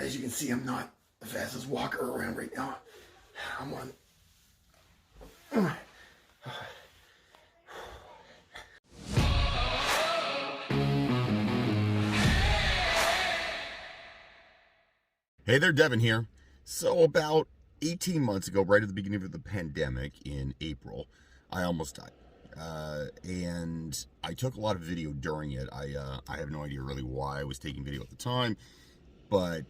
As you can see, I'm not the fastest walker around right now. I'm on. Hey there, Devin here. So about 18 months ago, right at the beginning of the pandemic in April, I almost died. And I took a lot of video during it. I have no idea really why I was taking video at the time, but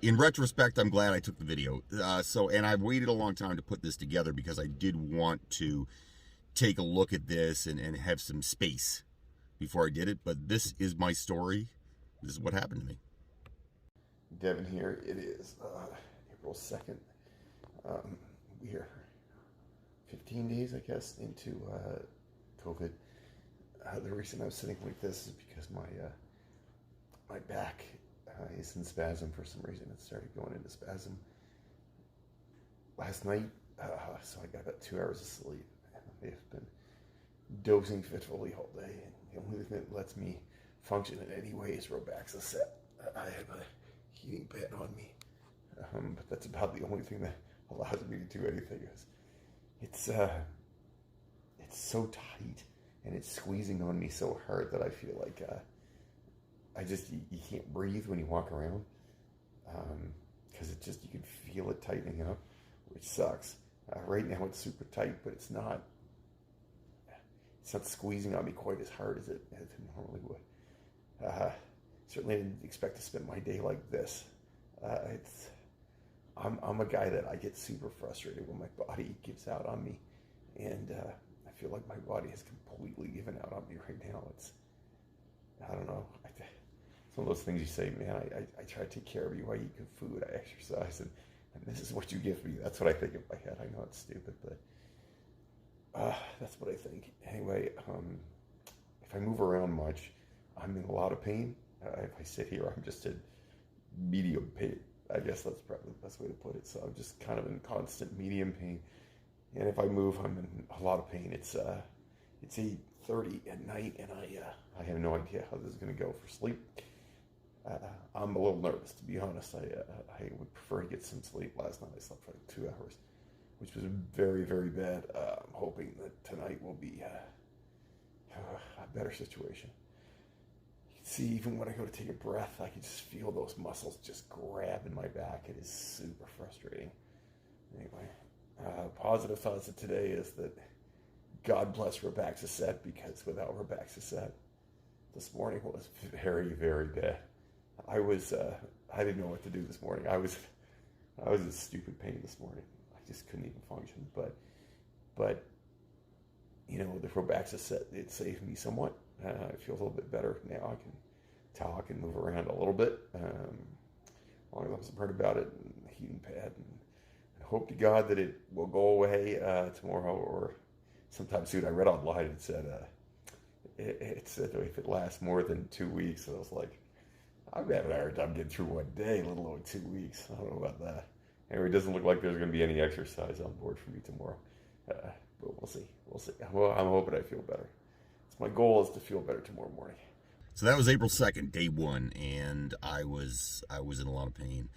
in retrospect, I'm glad I took the video. And I've waited a long time to put this together because I did want to take a look at this and have some space before I did it. But this is my story. This is what happened to me. Devin here. It is April 2nd. We are 15 days, I guess, into COVID. The reason I'm sitting like this is because my back is in spasm for some reason. It started going into spasm last night, so I got about 2 hours of sleep. And I've been dozing fitfully all day, and the only thing that lets me function in any way is Robaxaset. I have a heating pad on me, but that's about the only thing that allows me to do anything. It's so tight and it's squeezing on me so hard that I feel like you can't breathe when you walk around, because you can feel it tightening up, which sucks. Right now it's super tight, but it's not squeezing on me quite as hard as it normally would. Certainly didn't expect to spend my day like this. I'm a guy that I get super frustrated when my body gives out on me, and I feel like my body has completely given out on me right now. I don't know. It's one of those things you say, man, I try to take care of you. I eat good food, I exercise, and this is what you give me. That's what I think in my head. I know it's stupid, but that's what I think. Anyway, if I move around much, I'm in a lot of pain. If I sit here, I'm just in medium pain. I guess that's probably the best way to put it. So I'm just kind of in constant medium pain. And if I move, I'm in a lot of pain. It's 8:30 at night, and I have no idea how this is going to go for sleep. I'm a little nervous, to be honest. I would prefer to get some sleep. Last night I slept for like 2 hours, which was very, very bad. I'm hoping that tonight will be a better situation. See, even when I go to take a breath, I can just feel those muscles just grabbing my back. It is super frustrating. Anyway, positive thoughts of today is that God bless Robaxaset, because without Robaxaset, this morning was very, very bad. I didn't know what to do this morning. I was in stupid pain this morning. I just couldn't even function. But you know, the Robaxaset, it saved me somewhat. I feel a little bit better now. I can talk and move around a little bit. Long as I wasn't hurt about it, and the heating pad. And I hope to God that it will go away tomorrow or sometime soon. I read online, it said if it lasts more than 2 weeks. So I was like, I'm having a hard time getting through 1 day, let alone 2 weeks. I don't know about that. Anyway, it doesn't look like there's going to be any exercise on board for me tomorrow. But we'll see. Well, I'm hoping I feel better. My goal is to feel better tomorrow morning. So that was April 2nd, day one, and I was in a lot of pain.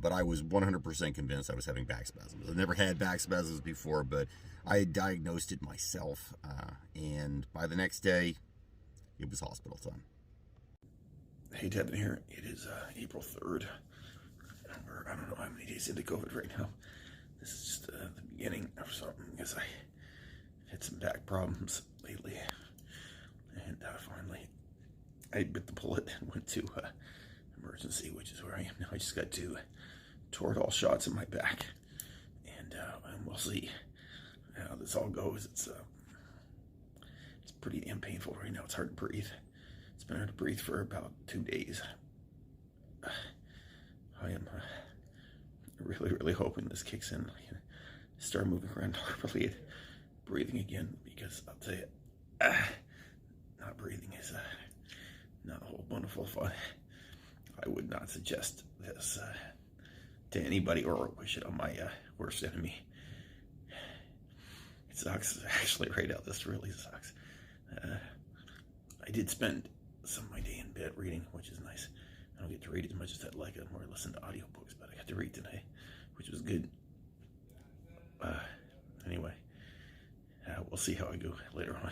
But I was 100% convinced I was having back spasms. I've never had back spasms before, but I had diagnosed it myself. And by the next day, it was hospital time. Hey, Devin here. It is April 3rd. I don't know how many days into COVID right now. This is just the beginning of something, because I had some back problems lately. And finally, I bit the bullet and went to emergency, which is where I am now. I just got 2 Toradol shots in my back, and we'll see how this all goes. It's pretty damn painful right now. It's hard to breathe. It's been hard to breathe for about 2 days. I am really, really hoping this kicks in. I can start moving around normally and breathing again, because I'll tell you, not breathing is not a whole wonderful fun. I would not suggest this to anybody or wish it on my worst enemy. It sucks, actually, right now. This really sucks. I did spend some of my day in bed reading, which is nice. I don't get to read as much as I'd like anymore. I listen to audiobooks, but I got to read today, which was good. Anyway, we'll see how I go later on.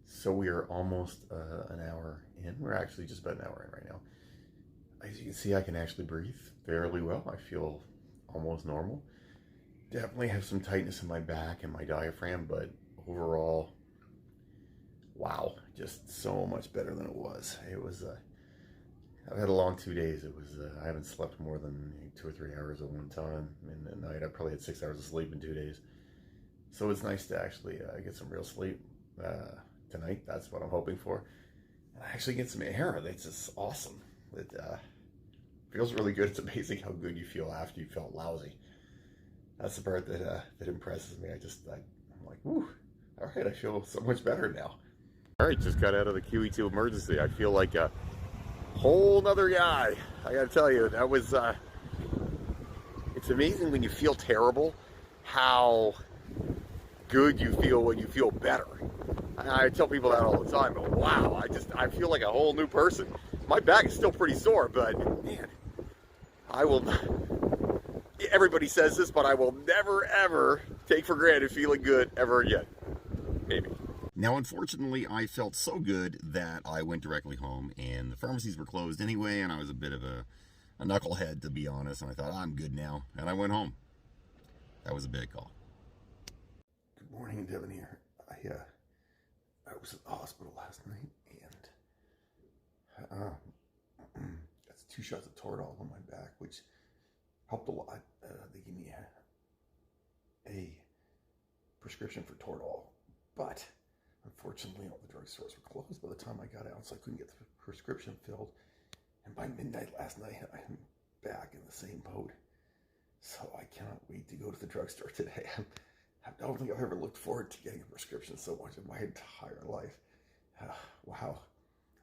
So we are almost an hour in. We're actually just about an hour in right now. As you can see, I can actually breathe fairly well. I feel almost normal. Definitely have some tightness in my back and my diaphragm, but overall, wow, just so much better than it was. It was, I've had a long 2 days. It was, I haven't slept more than 2 or 3 hours at one time in the night. I probably had 6 hours of sleep in 2 days. So it's nice to actually get some real sleep tonight. That's what I'm hoping for. And I actually get some air. That's just awesome. It feels really good. It's amazing how good you feel after you felt lousy. That's the part that impresses me. I'm like, whew, all right, I feel so much better now. All right, just got out of the QE2 emergency. I feel like a whole nother guy. I gotta tell you, that was, it's amazing when you feel terrible, how good you feel when you feel better. I tell people that all the time, but wow, I feel like a whole new person. My back is still pretty sore, but man, everybody says this, but I will never, ever take for granted feeling good ever again. Maybe. Now, unfortunately, I felt so good that I went directly home, and the pharmacies were closed anyway, and I was a bit of a knucklehead, to be honest, and I thought, I'm good now, and I went home. That was a big call. Good morning, Devin here. I was at the hospital last night, and that's 2 shots of Toradol on my back, which helped a lot. They gave me a prescription for Toradol, but unfortunately all the drugstores were closed by the time I got out, so I couldn't get the prescription filled. And by midnight last night, I'm back in the same boat. So I cannot wait to go to the drugstore today. I don't think I've ever looked forward to getting a prescription so much in my entire life. Wow.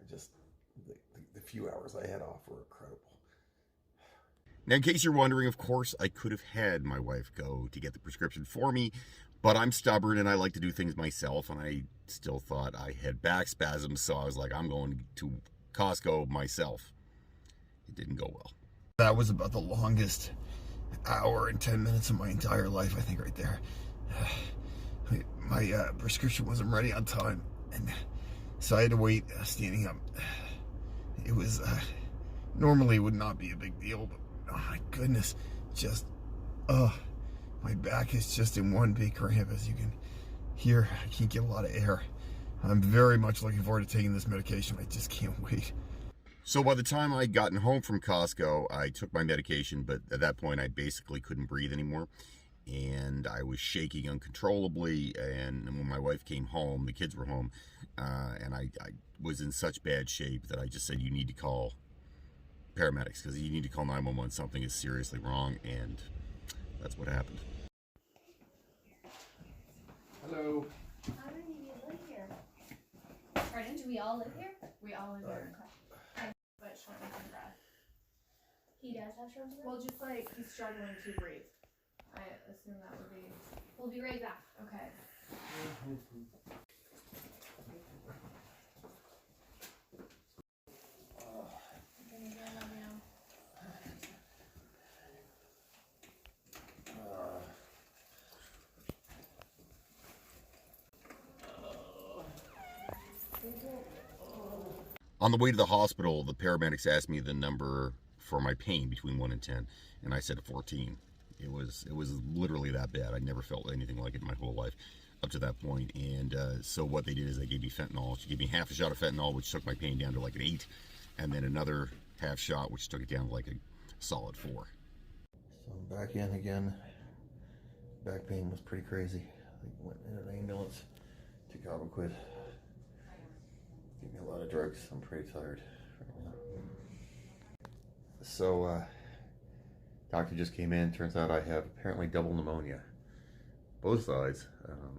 The few hours I had off were incredible. Now, in case you're wondering, of course, I could have had my wife go to get the prescription for me, but I'm stubborn and I like to do things myself, and I still thought I had back spasms, so I was like, I'm going to Costco myself. It didn't go well. That was about the longest hour and 10 minutes of my entire life, I think, right there. My prescription wasn't ready on time, and so I had to wait standing up. It was, normally it would not be a big deal, but oh my goodness, my back is just in one big cramp, as you can hear. I can't get a lot of air. I'm very much looking forward to taking this medication. I just can't wait. So by the time I'd gotten home from Costco, I took my medication, but at that point I basically couldn't breathe anymore. And I was shaking uncontrollably, and when my wife came home, the kids were home, and I was in such bad shape that I just said, you need to call paramedics, because you need to call 911. Something is seriously wrong, and that's what happened. Hello. How many of you live here? Pardon, do we all live here? We all live here. Okay. But shortness of breath. He does have shortness of breath? Well, just like he's struggling to breathe. I assume that would be. We'll be right back. Okay. On the way to the hospital, the paramedics asked me the number for my pain between 1 and 10, and I said 14. It was literally that bad. I never felt anything like it in my whole life up to that point. And so what they did is they gave me fentanyl. She gave me half a shot of fentanyl, which took my pain down to like an 8, and then another half shot, which took it down to like a solid 4. So I'm back in again. Back pain was pretty crazy. I went in an ambulance, took Albuquerque. Gave me a lot of drugs. I'm pretty tired right now. So, doctor just came in. Turns out I have apparently double pneumonia. Both sides.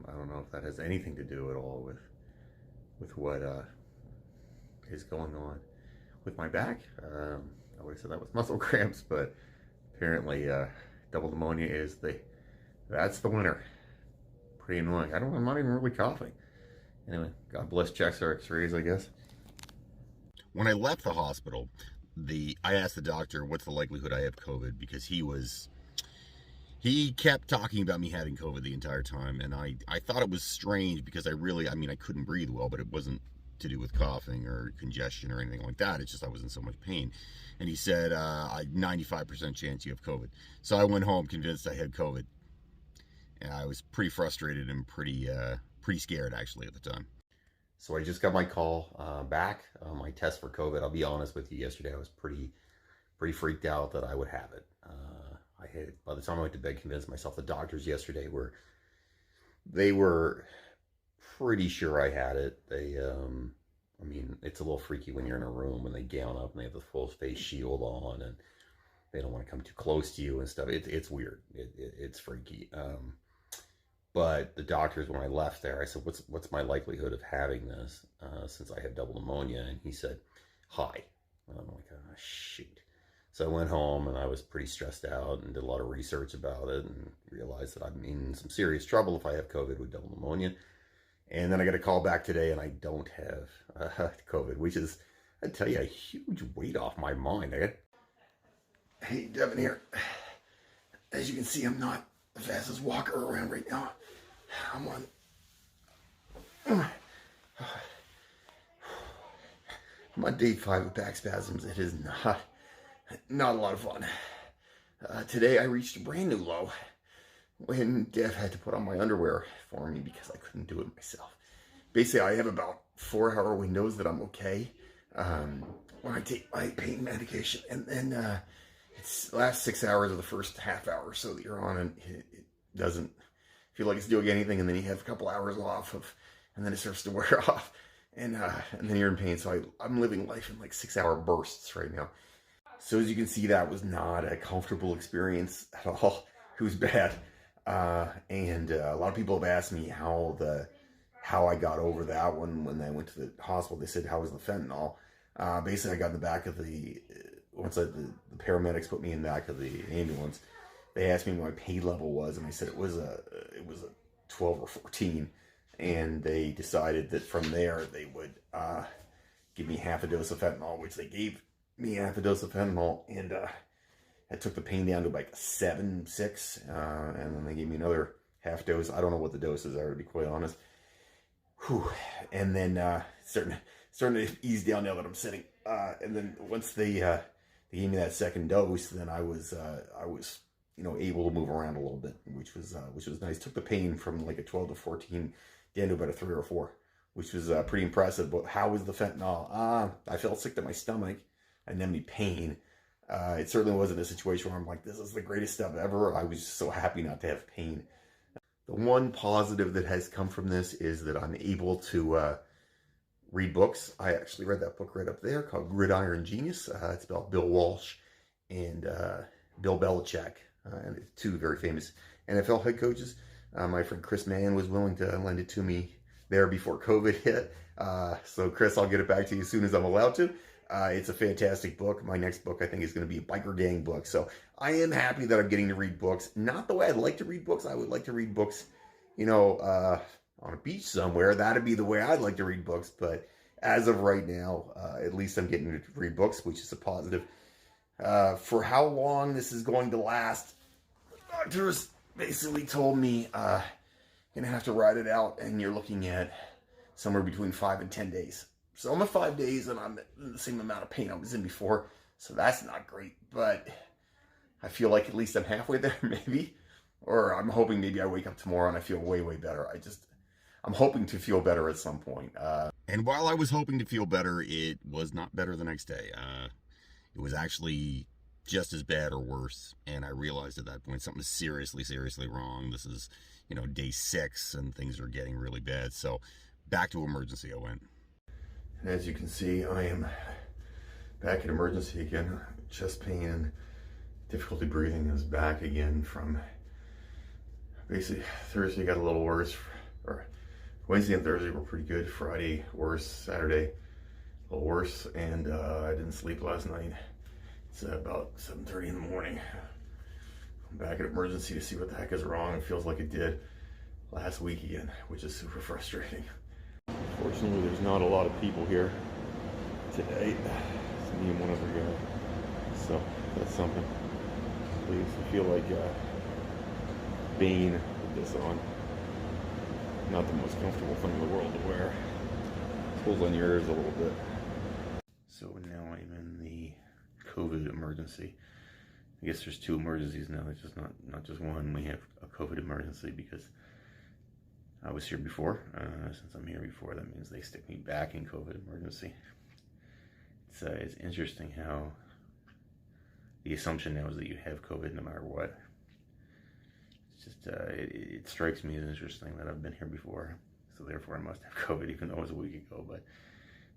I don't know if that has anything to do at all with what is going on with my back. I would have said that was muscle cramps, but apparently double pneumonia that's the winner. Pretty annoying. I'm not even really coughing. Anyway, God bless checks or x-rays, I guess. When I left the hospital, I asked the doctor, what's the likelihood I have COVID? Because he kept talking about me having COVID the entire time. And I thought it was strange because I couldn't breathe well, but it wasn't to do with coughing or congestion or anything like that. It's just I was in so much pain. And he said, 95% chance you have COVID. So I went home convinced I had COVID. And I was pretty frustrated and pretty scared actually at the time. So I just got my call back, my test for COVID. I'll be honest with you, yesterday I was pretty freaked out that I would have it. By the time I went to bed, convinced myself. The doctors yesterday were pretty sure I had it. It's a little freaky when you're in a room when they gown up and they have the full face shield on and they don't want to come too close to you and stuff. It's weird. It's freaky. But the doctors, when I left there, I said, what's my likelihood of having this since I have double pneumonia? And he said, high. And I'm like, oh, shoot. So I went home and I was pretty stressed out and did a lot of research about it and realized that I'm in some serious trouble if I have COVID with double pneumonia. And then I got a call back today and I don't have COVID, which is, I tell you, a huge weight off my mind. Hey, Devin here. As you can see, I'm not the fastest walker around right now. I'm on day 5 of back spasms. It is not a lot of fun. Today I reached a brand new low when Dev had to put on my underwear for me because I couldn't do it myself. Basically, I have about 4-hour windows that I'm okay when I take my pain medication, and then it's the last 6 hours of the first half hour or so that you're on, and it doesn't feel like it's doing anything, and then you have a couple hours off and then it starts to wear off, and then you're in pain. So I'm living life in like 6-hour bursts right now. So as you can see, that was not a comfortable experience at all. It was bad. And a lot of people have asked me how I got over that one when I went to the hospital. They said, how was the fentanyl? Basically, I got in the back of once the paramedics put me in the back of the ambulance, they asked me what my pain level was, and I said it was a 12 or 14, and they decided that from there they would give me half a dose of fentanyl, which they gave me half a dose of fentanyl, and I took the pain down to like 7, 6, and then they gave me another half dose. I don't know what the doses are, to be quite honest. Whew. And then starting to ease down now that I'm sitting. And then once they gave me that second dose, then I was able to move around a little bit, which was nice. Took the pain from like a 12 to 14 down to about a 3 or 4, which was pretty impressive. But how was the fentanyl? I felt sick to my stomach. I didn't have any pain. It certainly wasn't a situation where I'm like, this is the greatest stuff ever. I was just so happy not to have pain. The one positive that has come from this is that I'm able to read books. I actually read that book right up there called Gridiron Genius. It's about Bill Walsh and Bill Belichick, and 2 very famous NFL head coaches. My friend Chris Mann was willing to lend it to me there before COVID hit. So Chris, I'll get it back to you as soon as I'm allowed to. It's a fantastic book. My next book, I think, is going to be a biker gang book. So I am happy that I'm getting to read books. Not the way I'd like to read books. I would like to read books, on a beach somewhere. That'd be the way I'd like to read books. But as of right now, at least I'm getting to read books, which is a positive. For how long this is going to last, the doctors basically told me you're going to have to ride it out, and you're looking at somewhere between 5 and 10 days. So I'm at 5 days, and I'm in the same amount of pain I was in before, so that's not great. But I feel like at least I'm halfway there, maybe. Or I'm hoping maybe I wake up tomorrow and I feel way, way better. I'm hoping to feel better at some point. And while I was hoping to feel better, it was not better the next day. It was actually just as bad or worse, and I realized at that point something is seriously, seriously wrong. This is, day 6, and things are getting really bad. So back to emergency I went. And as you can see, I am back in emergency again. Chest pain and difficulty breathing is back again from basically Thursday got a little worse. Or Wednesday and Thursday were pretty good. Friday worse. Saturday a little worse. And I didn't sleep last night. It's about 7:30 in the morning. I'm back at emergency to see what the heck is wrong. It feels like it did last week again, which is super frustrating. Fortunately, there's not a lot of people here today. me and one other guy. So that's something. Please, I feel like Bane with this on. Not the most comfortable thing in the world to wear. Pulls on your ears a little bit. So now I'm in the COVID emergency. I guess there's 2 emergencies now. It's just not just one. We have a COVID emergency because I was here before. Since I'm here before, that means they stick me back in COVID emergency. It's interesting how the assumption now is that you have COVID no matter what. It's just it strikes me as interesting that I've been here before, so therefore I must have COVID even though it was a week ago. But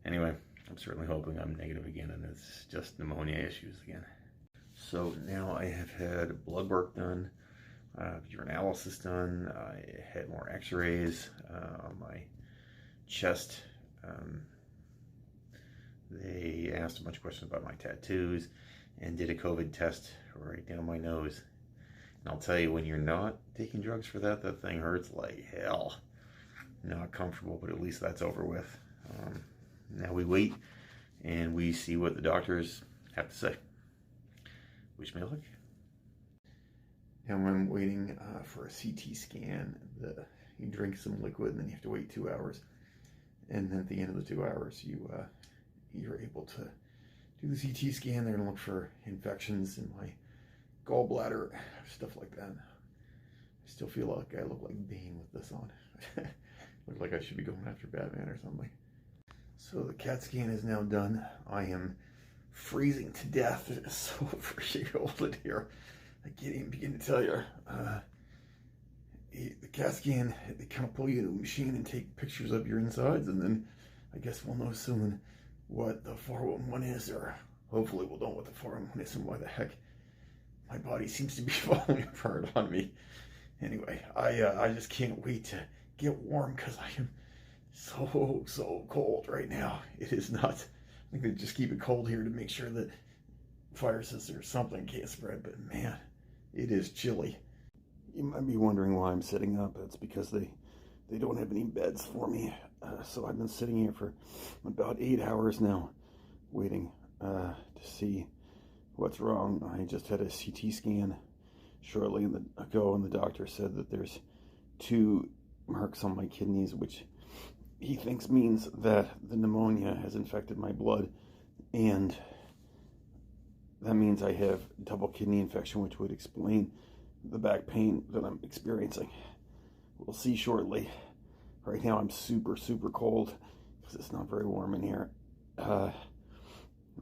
anyway, I'm certainly hoping I'm negative again and it's just pneumonia issues again. So now I have had blood work done, urinalysis done, I had more x-rays on my chest. They asked a bunch of questions about my tattoos and did a COVID test right down my nose. And I'll tell you, when you're not taking drugs for that, that thing hurts like hell. Not comfortable, but at least that's over with. Now we wait and we see what the doctors have to say. Wish me luck. Now I'm waiting for a CT scan. You drink some liquid and then you have to wait 2 hours. And then at the end of the 2 hours, you're able to do the CT scan. They're gonna look for infections in my gallbladder, stuff like that. I still feel like I look like Bane with this on. Look like I should be going after Batman or something. So the CAT scan is now done. I am freezing to death. It is so freaking cold in here. I can't even begin to tell you. The CAT scan, they kind of pull you into a machine and take pictures of your insides, and then I guess we'll know soon what the 411 is, or hopefully we'll know what the 411 is and why the heck my body seems to be falling apart on me. Anyway, I just can't wait to get warm because I am so cold right now. It is nuts. I think they just keep it cold here to make sure that viruses or something can't spread, but man, it is chilly. You might be wondering why I'm sitting up. It's because they don't have any beds for me. So I've been sitting here for about 8 hours now, waiting to see what's wrong. I just had a CT scan shortly ago, and the doctor said that there's 2 marks on my kidneys, which he thinks means that the pneumonia has infected my blood, and that means I have double kidney infection, which would explain the back pain that I'm experiencing. We'll see shortly. Right now I'm super cold because it's not very warm in here.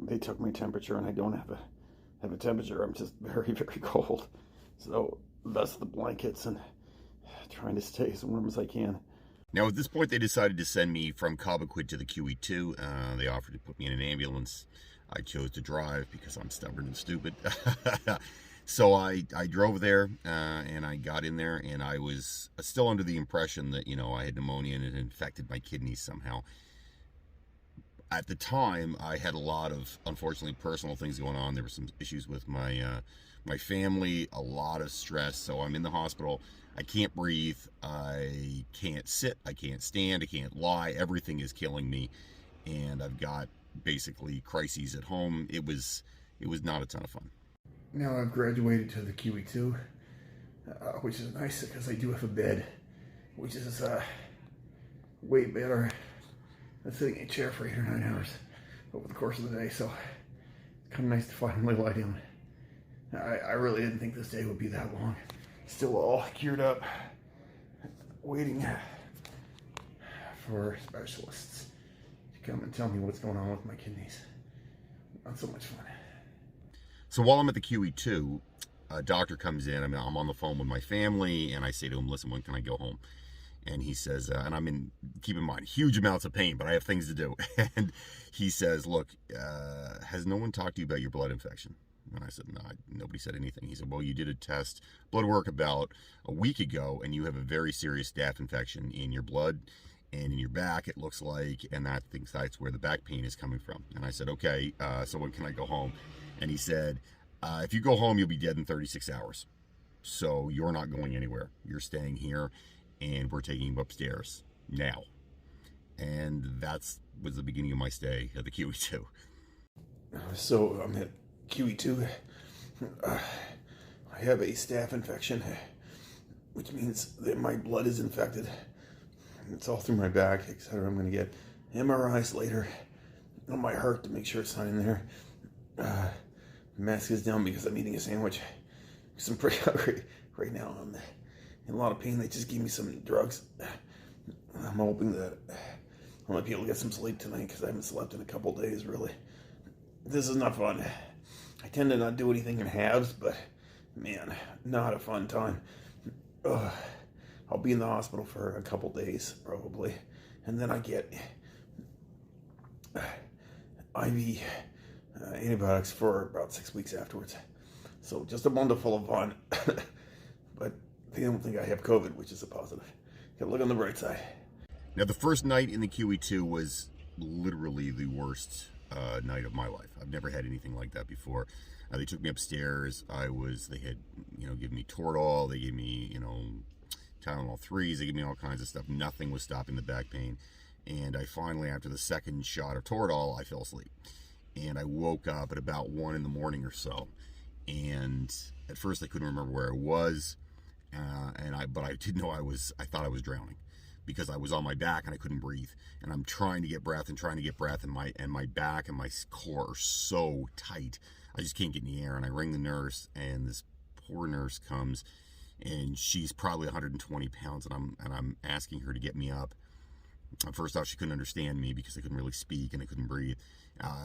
They took my temperature and I don't have a temperature. I'm just very cold. So that's the blankets and trying to stay as warm as I can. Now, at this point, they decided to send me from Cobequid to the QE2. They offered to put me in an ambulance. I chose to drive because I'm stubborn and stupid. So I drove there, and I got in there, and I was still under the impression that, I had pneumonia and it infected my kidneys somehow. At the time, I had a lot of, unfortunately, personal things going on. There were some issues with my family, a lot of stress. So I'm in the hospital. I can't breathe. I can't sit. I can't stand. I can't lie. Everything is killing me. And I've got basically crises at home. It was not a ton of fun. Now I've graduated to the QE2, which is nice because I do have a bed, which is way better than sitting in a chair for 8 or 9 hours over the course of the day. So it's kind of nice to finally lie down. I really didn't think this day would be that long. Still all geared up, waiting for specialists to come and tell me what's going on with my kidneys. Not so much fun. So while I'm at the QE2, a doctor comes in. I'm on the phone with my family, and I say to him, listen, when can I go home? And he says, and I'm in, keep in mind, huge amounts of pain, but I have things to do. And he says, look, has no one talked to you about your blood infection? And I said, no, nobody said anything. He said, well, you did a test, blood work about a week ago, and you have a very serious staph infection in your blood and in your back, it looks like, and that thinks that's where the back pain is coming from. And I said, okay, so when can I go home? And he said, if you go home, you'll be dead in 36 hours. So you're not going anywhere. You're staying here, and we're taking you upstairs now. And that was the beginning of my stay at the QE2. So I'm at QE2. I have a staph infection, which means that my blood is infected. It's all through my back, etc. I'm going to get MRIs later on my heart to make sure it's not in there. Mask is down because I'm eating a sandwich. I'm pretty hungry right now. I'm in a lot of pain. They just gave me some drugs. I'm hoping that I might be able to get some sleep tonight because I haven't slept in a couple days, really. This is not fun. I tend to not do anything in halves, but man, not a fun time. I'll be in the hospital for a couple days, probably. And then I get IV antibiotics for about 6 weeks afterwards. So just a bundle full of fun. But they don't think I have COVID, which is a positive. Gotta look on the bright side. Now, the first night in the QE2 was literally the worst night of my life. I've never had anything like that before. They took me upstairs. They had, given me Toradol. They gave me, Tylenol 3s. They gave me all kinds of stuff. Nothing was stopping the back pain. And I finally, after the second shot of Toradol, I fell asleep. And I woke up at about 1 in the morning or so. And at first I couldn't remember where I was. But I did know I thought I was drowning because I was on my back and I couldn't breathe. And I'm trying to get breath and my back and my core are so tight. I just can't get in the air. And I ring the nurse, and this poor nurse comes, and she's probably 120 pounds, and I'm asking her to get me up. First off, she couldn't understand me because I couldn't really speak and I couldn't breathe.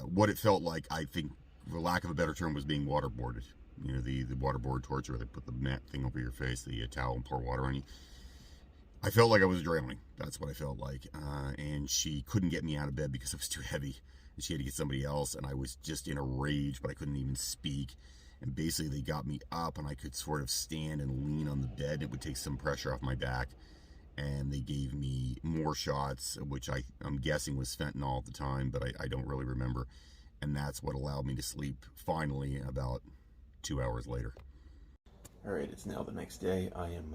What it felt like, I think, for lack of a better term, was being waterboarded. The waterboard torture, where they put the mat thing over your face, the towel, and pour water on you. I felt like I was drowning. That's what I felt like. And she couldn't get me out of bed because I was too heavy. And she had to get somebody else, and I was just in a rage, but I couldn't even speak. And basically, they got me up, and I could sort of stand and lean on the bed. It would take some pressure off my back. And they gave me more shots, which I'm guessing was fentanyl at the time, but I don't really remember. And that's what allowed me to sleep, finally, about 2 hours later. All right, it's now the next day. I'm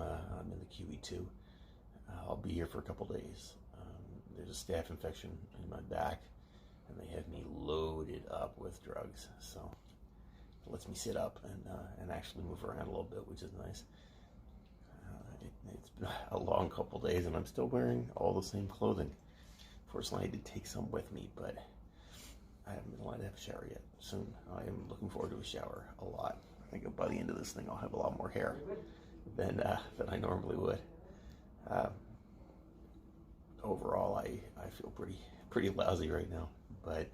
in the QE2. I'll be here for a couple days. There's a staph infection in my back, and they have me loaded up with drugs. So it lets me sit up and actually move around a little bit, which is nice. It's been a long couple days, and I'm still wearing all the same clothing. Fortunately, I did take some with me, but I haven't been allowed to have a shower yet. Soon, I am looking forward to a shower a lot. I think by the end of this thing, I'll have a lot more hair than I normally would. Overall, I feel pretty lousy right now, but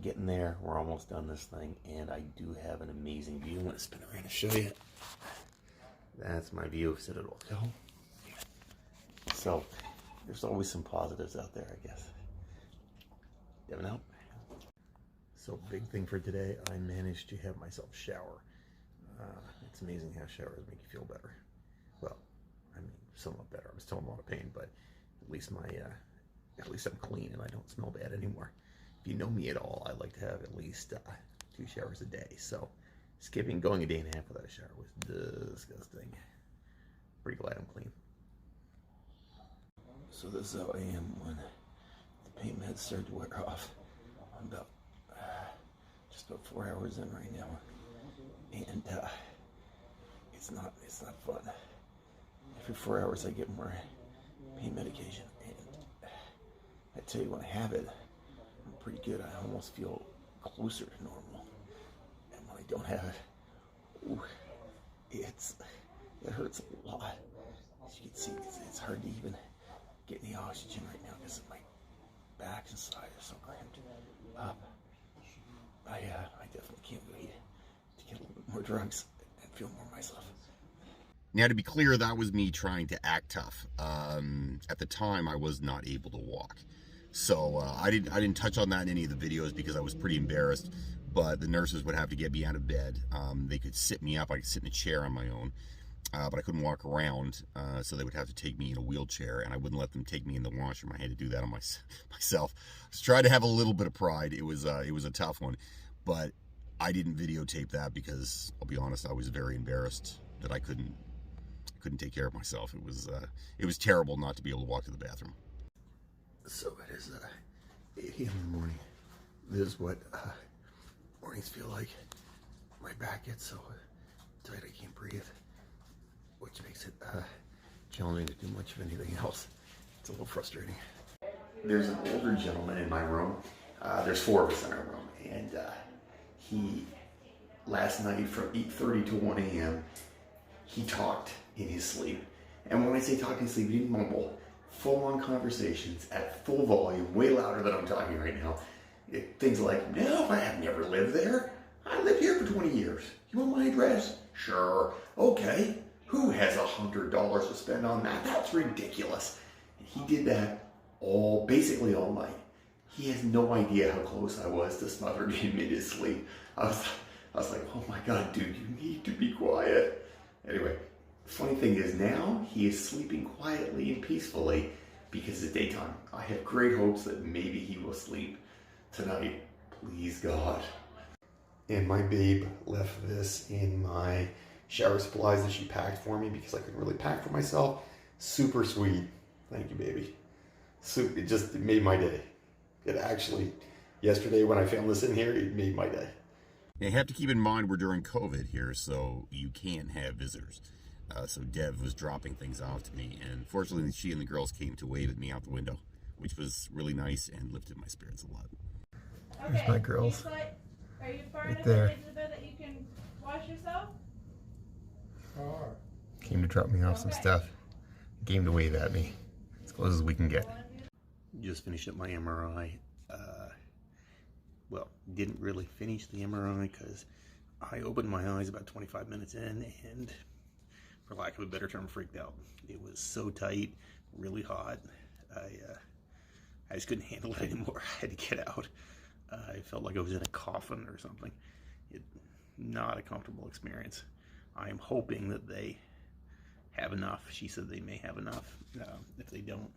getting there. We're almost done this thing, and I do have an amazing view. I'm going to spin around and show you. That's my view of Citadel Hill. So there's always some positives out there, I guess. Never know. So big thing for today, I managed to have myself shower. It's amazing how showers make you feel better. Well, I mean, somewhat better. I'm still in a lot of pain, but at least I'm clean and I don't smell bad anymore. If you know me at all, I like to have at least 2 showers a day. So going a day and a half without a shower was disgusting. Pretty glad I'm clean. So this is how I am when the pain meds start to wear off. I'm just about 4 hours in right now, and it's not fun. Every 4 hours I get more pain medication, and I tell you, when I have it, I'm pretty good. I almost feel closer to normal, and when I don't have it, ooh, it hurts a lot. As you can see, it's hard to even get any oxygen right now because my back and side are so cramped up. I definitely can't wait to get a little bit more drugs and feel more myself. Now, to be clear, that was me trying to act tough. At the time, I was not able to walk. So I didn't touch on that in any of the videos because I was pretty embarrassed. But the nurses would have to get me out of bed. They could sit me up. I could sit in a chair on my own. But I couldn't walk around, so they would have to take me in a wheelchair, and I wouldn't let them take me in the washroom. I had to do that on myself. I was trying to have a little bit of pride. It was a tough one, but I didn't videotape that because, I'll be honest, I was very embarrassed that I couldn't take care of myself. It was terrible not to be able to walk to the bathroom. So it is 8 a.m. in the morning. This is what Mornings feel like my back gets so tight I can't breathe, which makes it challenging to do much of anything else. It's a little frustrating. There's an older gentleman in my room. There's 4 of us in our room, and he, last night from 8:30 to 1 a.m., he talked in his sleep. And when I say talk in his sleep, he didn't mumble. Full-on conversations at full volume, way louder than I'm talking right now. Things like, no, I have never lived there. I lived here for 20 years. You want my address? Sure. Okay. Who has $100 to spend on that? That's ridiculous. And he did that basically all night. He has no idea how close I was to smothering him in his sleep. I was like, oh my God, dude, you need to be quiet. Anyway, the funny thing is now he is sleeping quietly and peacefully because it's daytime. I have great hopes that maybe he will sleep tonight. Please God. And my babe left this in my shower supplies that she packed for me because I couldn't really pack for myself. Super sweet. Thank you, baby. It made my day. It actually, yesterday when I found this in here, it made my day. You have to keep in mind we're during COVID here, so you can't have visitors. So Dev was dropping things off to me, and fortunately she and the girls came to wave at me out the window, which was really nice and lifted my spirits a lot. Okay. Here's my girls. Are you far Right enough there. into the bed that you can wash yourself? Came to drop me off some stuff. Came to wave at me. As close as we can get. Just finished up my MRI. Well, didn't really finish the MRI because I opened my eyes about 25 minutes in and, for lack of a better term, freaked out. It was so tight, really hot. I just couldn't handle it anymore. I had to get out. I felt like I was in a coffin or something. Not a comfortable experience. I am hoping that they have enough. She said they may have enough. If they don't,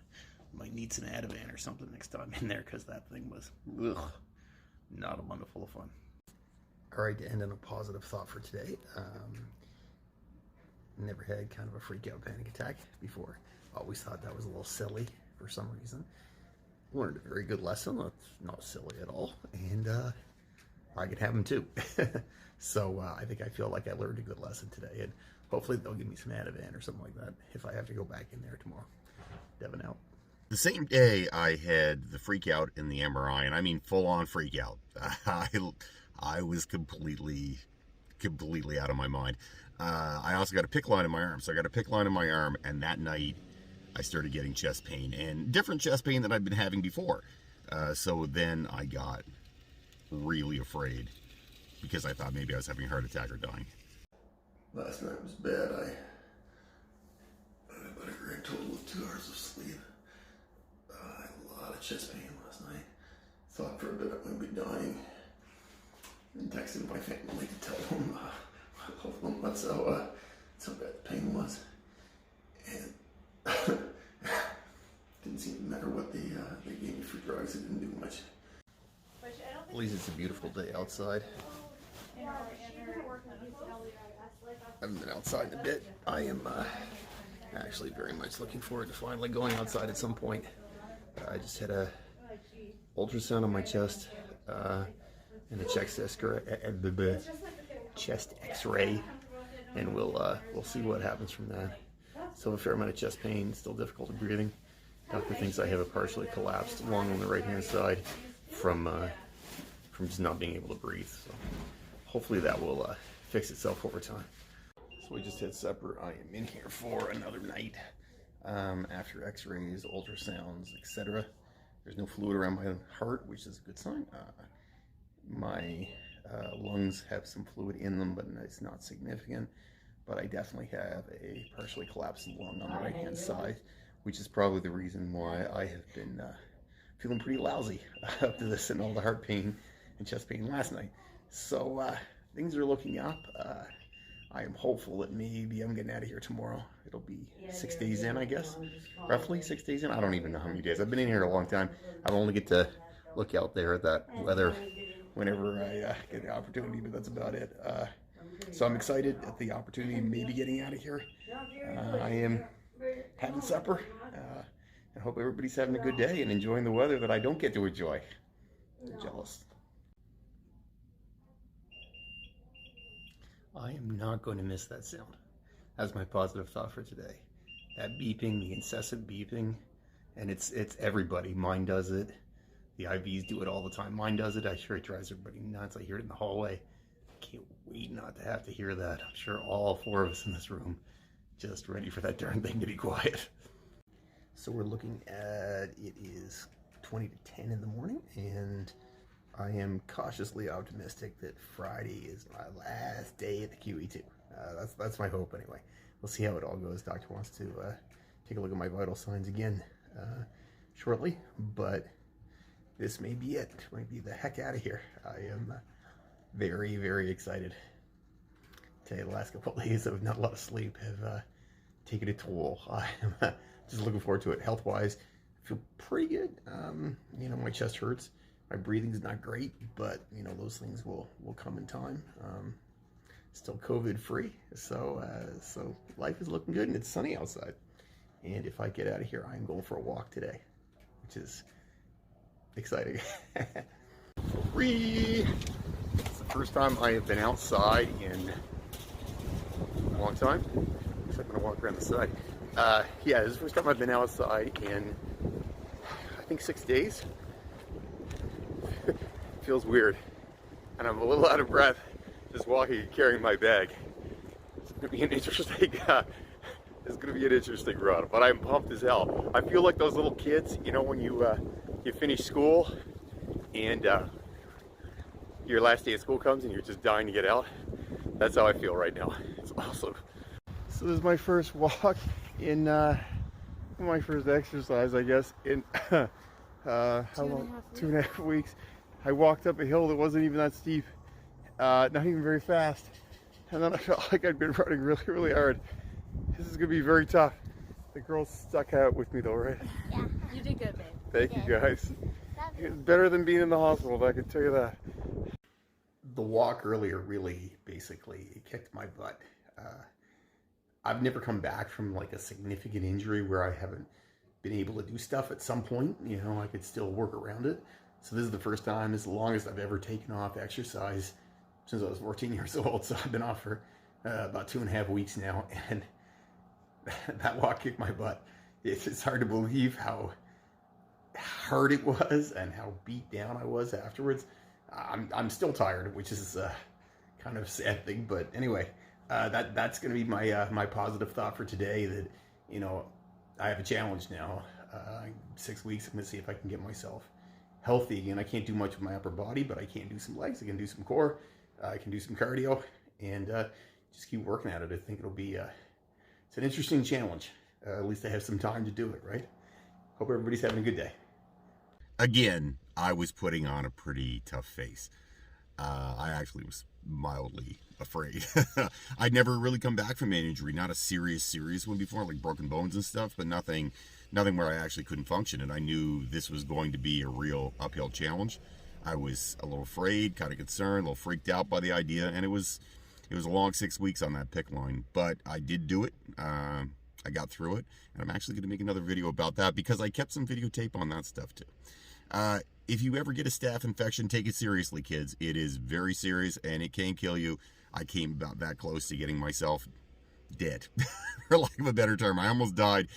I might need some Ativan or something next time in there because that thing was not a bundle full of fun. All right, to end on a positive thought for today. Never had kind of a freak out panic attack before. Always thought that was a little silly for some reason. Learned a very good lesson. That's not silly at all. And I could have them too. So I think I feel like I learned a good lesson today. And hopefully they'll give me some Ativan or something like that if I have to go back in there tomorrow. Devin out. The same day I had the freak out in the MRI, and I mean full on freak out. I was completely out of my mind. I also got a PICC line in my arm. So I got a PICC line in my arm, and that night I started getting chest pain, and different chest pain than I'd been having before. So then I got really afraid because I thought maybe I was having a heart attack or dying. Last night was bad. I had about a grand total of 2 hours of sleep. I had a lot of chest pain last night. Thought for a bit I might be dying. And texted my family to tell them I love them. That's how bad the pain was. And didn't seem to matter what they gave me for drugs. It didn't do much. At least it's a beautiful day outside. I haven't been outside in a bit. I am actually very much looking forward to finally going outside at some point. I just had a ultrasound on my chest and a chest X-ray, and we'll see what happens from that. Still have a fair amount of chest pain, still difficulty breathing. Doctor thinks I have a partially collapsed lung on the right-hand side from just not being able to breathe. So hopefully that will fix itself over time. So we just had supper. I am in here for another night after x-rays, ultrasounds, etc. There's no fluid around my heart, which is a good sign. My lungs have some fluid in them, but it's not significant. But I definitely have a partially collapsed lung on the right-hand side, which is probably the reason why I have been feeling pretty lousy up to this and all the heart pain and chest pain last night. So things are looking up. I am hopeful that maybe I'm getting out of here tomorrow. It'll be 6 days in, I guess. Roughly 6 days in. I don't even know how many days. I've been in here a long time. I only get to look out there at that weather whenever I get the opportunity, but that's about it. So I'm excited at the opportunity of maybe getting out of here. I am having supper. I hope everybody's having a good day and enjoying the weather that I don't get to enjoy. I'm jealous. I am not going to miss that sound. That's my positive thought for today. That beeping, the incessant beeping, and it's everybody. Mine does it. The IVs do it all the time. Mine does it. I sure it drives everybody nuts. I hear it in the hallway. I can't wait not to have to hear that. I'm sure all 4 of us in this room just ready for that darn thing to be quiet. So we're looking at, it is 20 to 10 in the morning, and I am cautiously optimistic that Friday is my last day at the QE2. That's my hope anyway. We'll see how it all goes. Doctor wants to take a look at my vital signs again shortly, but this may be it. Might be the heck out of here. I am very, very excited. Tell you, the last couple of days of not a lot of sleep have taken a toll. I am just looking forward to it. Health-wise, I feel pretty good. You know, my chest hurts. My breathing's not great, but you know, those things will come in time. Still COVID-free, so life is looking good, and it's sunny outside. And if I get out of here, I'm going for a walk today, which is exciting. It's the first time I have been outside in a long time. Looks like I'm gonna walk around the side. Yeah, this is the first time I've been outside in, I think, 6 days. Feels weird, and I'm a little out of breath just walking and carrying my bag. It's gonna be an interesting run, but I'm pumped as hell. I feel like those little kids, you know, when you finish school and your last day of school comes and you're just dying to get out. That's how I feel right now. It's awesome. So this is my first walk in my first exercise, I guess, in how long? 2.5 weeks. I walked up a hill that wasn't even that steep, not even very fast, and then I felt like I'd been running really, really hard. This is gonna be very tough. The girls stuck out with me though, right? Yeah, you did good, babe. Thank you guys. It's better than being in the hospital, I can tell you that. The walk earlier really basically kicked my butt. I've never come back from like a significant injury where I haven't been able to do stuff at some point. You know, I could still work around it. So this is the first time, it's the longest I've ever taken off exercise since I was 14 years old. So I've been off for about 2.5 weeks now, and that walk kicked my butt. It's hard to believe how hard it was and how beat down I was afterwards. I'm still tired, which is kind of a sad thing, but anyway, that's going to be my positive thought for today. That, you know, I have a challenge now. 6 weeks, I'm going to see if I can get myself healthy again. I can't do much with my upper body, but I can do some legs. I can do some core. I can do some cardio, and just keep working at it. I think it'll be it's an interesting challenge. At least I have some time to do it, right? Hope everybody's having a good day. Again, I was putting on a pretty tough face. I actually was mildly afraid. I'd never really come back from an injury, not a serious one before, like broken bones and stuff, but nothing where I actually couldn't function, and I knew this was going to be a real uphill challenge. I was a little afraid, kind of concerned, a little freaked out by the idea, and it was a long 6 weeks on that PICC line, but I did do it. I got through it, and I'm actually going to make another video about that because I kept some videotape on that stuff too. If you ever get a staph infection, take it seriously, kids. It is very serious, and it can kill you. I came about that close to getting myself dead, for lack of a better term. I almost died.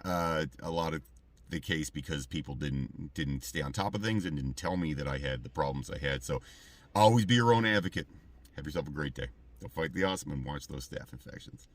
A lot of the case because people didn't stay on top of things and didn't tell me that I had the problems I had. So always be your own advocate. Have yourself a great day. Don't fight the awesome and watch those staph infections.